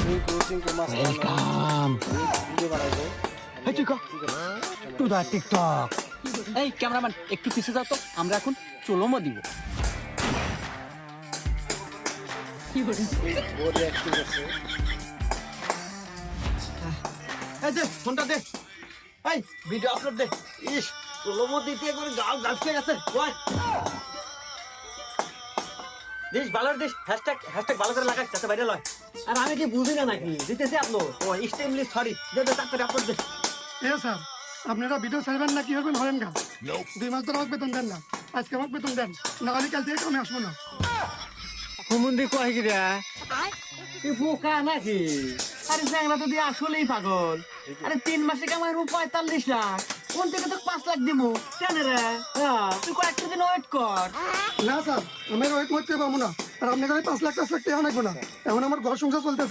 Welcome এই তুই to the TikTok. এই ক্যামেরাম্যান একটু পিছিয়ে যাও তো, আমরা এখন চলোমো দিব। এই দে ফোনটা দে, এই ভিডিও আপলোড দে। ইস চলোমো দিতে করে গাল গাল খেয়ে গেছে। ওই দেশ ভালোর দেশ হ্যাশট্যাগ হ্যাশট্যাগ ভালো করে লাগাস যাতে বাইরে লয়। আর আমি কি বুঝি না নাকি দিতেছি আপলো। ও এক্সট্রিমলি সরি, দে দে তাড়াতাড়ি আপলোড দে। এ স্যার আপনারা ভিডিও ছাড়বেন না কি হবেন হরেন গা 2 মাস ধরে আমাকে বেতন দেন না, আজকে আমাকে বেতন দেন, না হলে কাল থেকে আমি আসবো না। হুমুন্দি কয় কি রে তুই বোকা নাকি? আরে চ্যাংরা তো দিয়ে আসলেই পাগল। আরে 3 মাসে কামাই 45 লাখ, কোন থেকে তো 5 লাখ দিমু কেন রে? তুই কয়েকটা দিন ওয়েট কর। না স্যার আমি ওয়েট করতে পারবো না, আর আপনাকে 5 লাখ টাকা টাকা লাগবে না, এখন আমার ঘর সংসার চলতেছে।